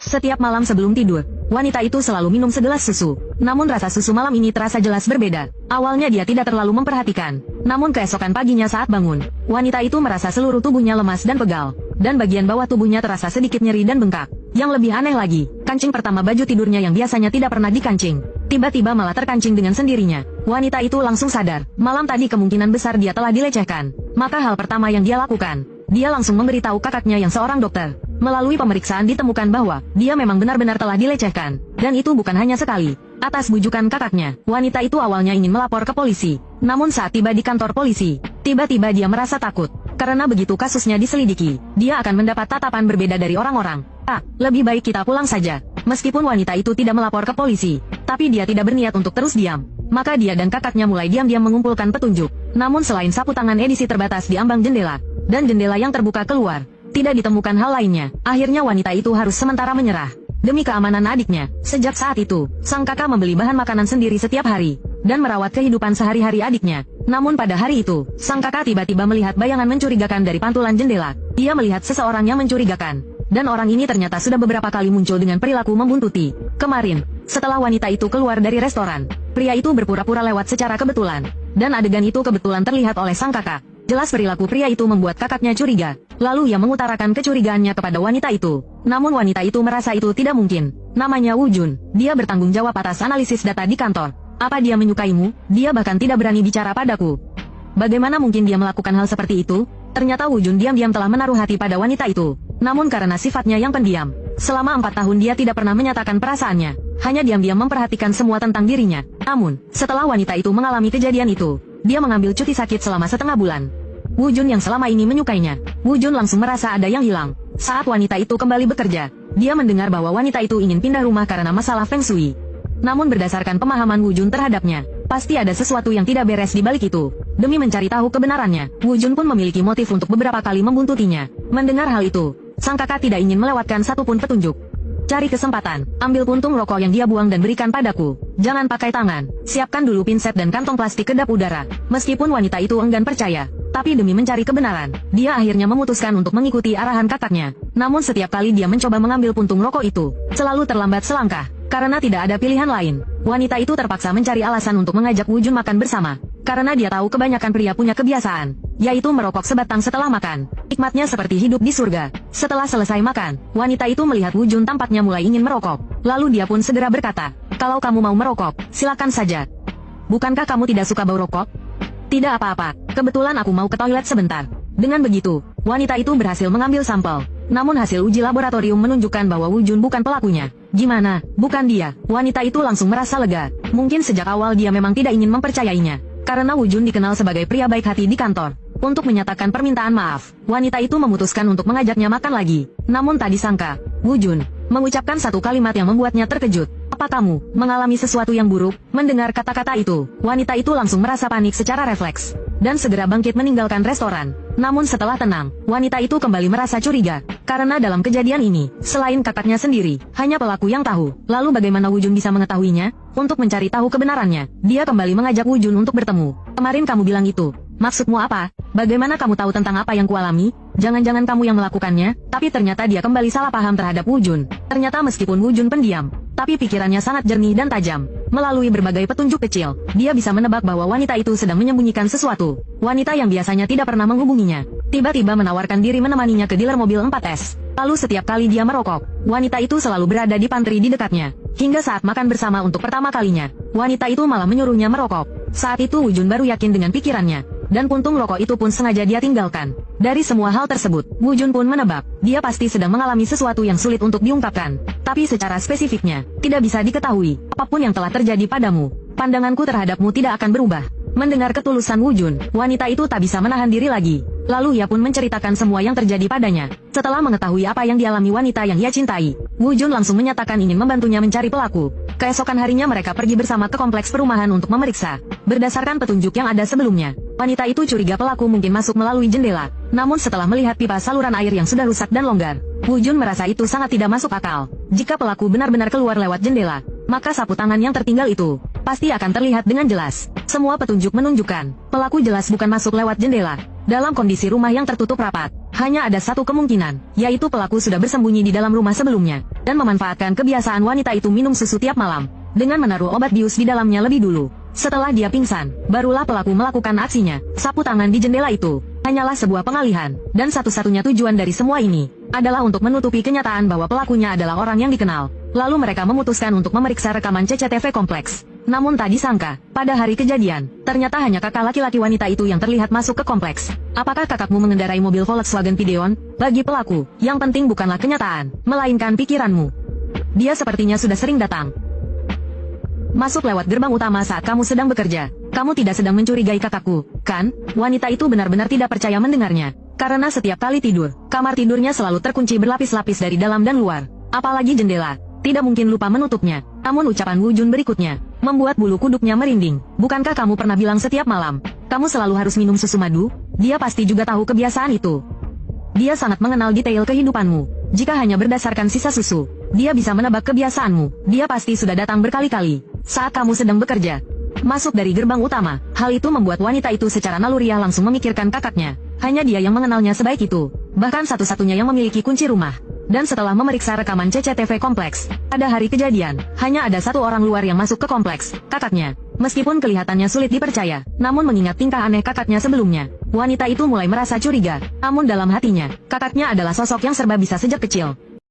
Setiap malam sebelum tidur, wanita itu selalu minum segelas susu. Namun rasa susu malam ini terasa jelas berbeda. Awalnya dia tidak terlalu memperhatikan. Namun keesokan paginya saat bangun, wanita itu merasa seluruh tubuhnya lemas dan pegal. Dan bagian bawah tubuhnya terasa sedikit nyeri dan bengkak. Yang lebih aneh lagi, kancing pertama baju tidurnya yang biasanya tidak pernah dikancing, tiba-tiba malah terkancing dengan sendirinya. Wanita itu langsung sadar, malam tadi kemungkinan besar dia telah dilecehkan. Maka hal pertama yang dia lakukan, dia langsung memberitahu kakaknya yang seorang dokter. Melalui pemeriksaan ditemukan bahwa dia memang benar-benar telah dilecehkan. Dan itu bukan hanya sekali. Atas bujukan kakaknya, wanita itu awalnya ingin melapor ke polisi. Namun saat tiba di kantor polisi, tiba-tiba dia merasa takut. Karena begitu kasusnya diselidiki, dia akan mendapat tatapan berbeda dari orang-orang. Lebih baik kita pulang saja. Meskipun wanita itu tidak melapor ke polisi, tapi dia tidak berniat untuk terus diam. Maka dia dan kakaknya mulai diam-diam mengumpulkan petunjuk. Namun selain sapu tangan edisi terbatas di ambang jendela, dan jendela yang terbuka keluar, tidak ditemukan hal lainnya. Akhirnya wanita itu harus sementara menyerah. Demi keamanan adiknya, sejak saat itu, sang kakak membeli bahan makanan sendiri setiap hari, dan merawat kehidupan sehari-hari adiknya. Namun pada hari itu, sang kakak tiba-tiba melihat bayangan mencurigakan dari pantulan jendela. Dia melihat seseorang yang mencurigakan. Dan orang ini ternyata sudah beberapa kali muncul dengan perilaku membuntuti. Kemarin, setelah wanita itu keluar dari restoran, pria itu berpura-pura lewat secara kebetulan. Dan adegan itu kebetulan terlihat oleh sang kakak. Jelas perilaku pria itu membuat kakaknya curiga. Lalu ia mengutarakan kecurigaannya kepada wanita itu. Namun wanita itu merasa itu tidak mungkin. Namanya Wu Jun. Dia bertanggung jawab atas analisis data di kantor. Apa dia menyukaimu? Dia bahkan tidak berani bicara padaku. Bagaimana mungkin dia melakukan hal seperti itu? Ternyata Wu Jun diam-diam telah menaruh hati pada wanita itu. Namun karena sifatnya yang pendiam, selama 4 tahun dia tidak pernah menyatakan perasaannya. Hanya diam-diam memperhatikan semua tentang dirinya. Namun, setelah wanita itu mengalami kejadian itu, dia mengambil cuti sakit selama setengah bulan. Wu Jun yang selama ini menyukainya. Wu Jun langsung merasa ada yang hilang. Saat wanita itu kembali bekerja, dia mendengar bahwa wanita itu ingin pindah rumah karena masalah Feng Shui. Namun berdasarkan pemahaman Wu Jun terhadapnya, pasti ada sesuatu yang tidak beres di balik itu. Demi mencari tahu kebenarannya, Wu Jun pun memiliki motif untuk beberapa kali membuntutinya. Mendengar hal itu, sang kakak tidak ingin melewatkan satupun petunjuk. Cari kesempatan, ambil puntung rokok yang dia buang dan berikan padaku. Jangan pakai tangan, siapkan dulu pinset dan kantong plastik kedap udara. Meskipun wanita itu enggan percaya, tapi demi mencari kebenaran, dia akhirnya memutuskan untuk mengikuti arahan kakaknya. Namun setiap kali dia mencoba mengambil puntung rokok itu, selalu terlambat selangkah. Karena tidak ada pilihan lain, wanita itu terpaksa mencari alasan untuk mengajak Wu Jun makan bersama. Karena dia tahu kebanyakan pria punya kebiasaan, yaitu merokok sebatang setelah makan. Nikmatnya seperti hidup di surga. Setelah selesai makan, wanita itu melihat Wu Jun tampaknya mulai ingin merokok. Lalu dia pun segera berkata, "Kalau kamu mau merokok, silakan saja. Bukankah kamu tidak suka bau rokok?" "Tidak apa-apa, kebetulan aku mau ke toilet sebentar." Dengan begitu, wanita itu berhasil mengambil sampel. Namun hasil uji laboratorium menunjukkan bahwa Wu Jun bukan pelakunya. Gimana? Bukan dia. Wanita itu langsung merasa lega. Mungkin sejak awal dia memang tidak ingin mempercayainya. Karena Wu Jun dikenal sebagai pria baik hati di kantor. Untuk menyatakan permintaan maaf, wanita itu memutuskan untuk mengajaknya makan lagi. Namun tak disangka, Wu Jun mengucapkan satu kalimat yang membuatnya terkejut. "Apa kamu mengalami sesuatu yang buruk?" Mendengar kata-kata itu, wanita itu langsung merasa panik secara refleks. Dan segera bangkit meninggalkan restoran. Namun setelah tenang, wanita itu kembali merasa curiga. Karena dalam kejadian ini, selain kakaknya sendiri, hanya pelaku yang tahu. Lalu bagaimana Wu Jun bisa mengetahuinya? Untuk mencari tahu kebenarannya, dia kembali mengajak Wu Jun untuk bertemu. "Kemarin kamu bilang itu. Maksudmu apa? Bagaimana kamu tahu tentang apa yang kualami? Jangan-jangan kamu yang melakukannya?" Tapi ternyata dia kembali salah paham terhadap Wu Jun. Ternyata meskipun Wu Jun pendiam, tapi pikirannya sangat jernih dan tajam. Melalui berbagai petunjuk kecil, dia bisa menebak bahwa wanita itu sedang menyembunyikan sesuatu. Wanita yang biasanya tidak pernah menghubunginya, tiba-tiba menawarkan diri menemaninya ke dealer mobil 4S. Lalu setiap kali dia merokok, wanita itu selalu berada di pantry di dekatnya. Hingga saat makan bersama untuk pertama kalinya, wanita itu malah menyuruhnya merokok. Saat itu Wu Jun baru yakin dengan pikirannya. Dan puntung rokok itu pun sengaja dia tinggalkan. Dari semua hal tersebut, Wu Jun pun menebak, dia pasti sedang mengalami sesuatu yang sulit untuk diungkapkan. Tapi secara spesifiknya, tidak bisa diketahui. Apapun yang telah terjadi padamu, pandanganku terhadapmu tidak akan berubah. Mendengar ketulusan Wu Jun, wanita itu tak bisa menahan diri lagi. Lalu ia pun menceritakan semua yang terjadi padanya. Setelah mengetahui apa yang dialami wanita yang ia cintai, Wu Jun langsung menyatakan ingin membantunya mencari pelaku. Keesokan harinya mereka pergi bersama ke kompleks perumahan untuk memeriksa. Berdasarkan petunjuk yang ada sebelumnya, wanita itu curiga pelaku mungkin masuk melalui jendela. Namun setelah melihat pipa saluran air yang sudah rusak dan longgar, Wu Jun merasa itu sangat tidak masuk akal. Jika pelaku benar-benar keluar lewat jendela, maka sapu tangan yang tertinggal itu pasti akan terlihat dengan jelas. Semua petunjuk menunjukkan, pelaku jelas bukan masuk lewat jendela. Dalam kondisi rumah yang tertutup rapat, hanya ada satu kemungkinan, yaitu pelaku sudah bersembunyi di dalam rumah sebelumnya, dan memanfaatkan kebiasaan wanita itu minum susu tiap malam, dengan menaruh obat bius di dalamnya lebih dulu. Setelah dia pingsan, barulah pelaku melakukan aksinya. Sapu tangan di jendela itu hanyalah sebuah pengalihan, dan satu-satunya tujuan dari semua ini adalah untuk menutupi kenyataan bahwa pelakunya adalah orang yang dikenal. Lalu mereka memutuskan untuk memeriksa rekaman CCTV kompleks. Namun tak disangka, pada hari kejadian, ternyata hanya kakak laki-laki wanita itu yang terlihat masuk ke kompleks. Apakah kakakmu mengendarai mobil Volkswagen Videon? Bagi pelaku, yang penting bukanlah kenyataan, melainkan pikiranmu. Dia sepertinya sudah sering datang masuk lewat gerbang utama saat kamu sedang bekerja. Kamu tidak sedang mencurigai kakakku, kan? Wanita itu benar-benar tidak percaya mendengarnya. Karena setiap kali tidur, kamar tidurnya selalu terkunci berlapis-lapis dari dalam dan luar. Apalagi jendela, tidak mungkin lupa menutupnya. Namun ucapan Wu Jun berikutnya membuat bulu kuduknya merinding. Bukankah kamu pernah bilang setiap malam kamu selalu harus minum susu madu? Dia pasti juga tahu kebiasaan itu. Dia sangat mengenal detail kehidupanmu. Jika hanya berdasarkan sisa susu, dia bisa menebak kebiasaanmu. Dia pasti sudah datang berkali-kali saat kamu sedang bekerja. Masuk dari gerbang utama, hal itu membuat wanita itu secara naluriah langsung memikirkan kakaknya. Hanya dia yang mengenalnya sebaik itu, bahkan satu-satunya yang memiliki kunci rumah. Dan setelah memeriksa rekaman CCTV kompleks, pada hari kejadian, hanya ada satu orang luar yang masuk ke kompleks, kakaknya. Meskipun kelihatannya sulit dipercaya, namun mengingat tingkah aneh kakaknya sebelumnya, wanita itu mulai merasa curiga. Namun dalam hatinya, kakaknya adalah sosok yang serba bisa sejak kecil.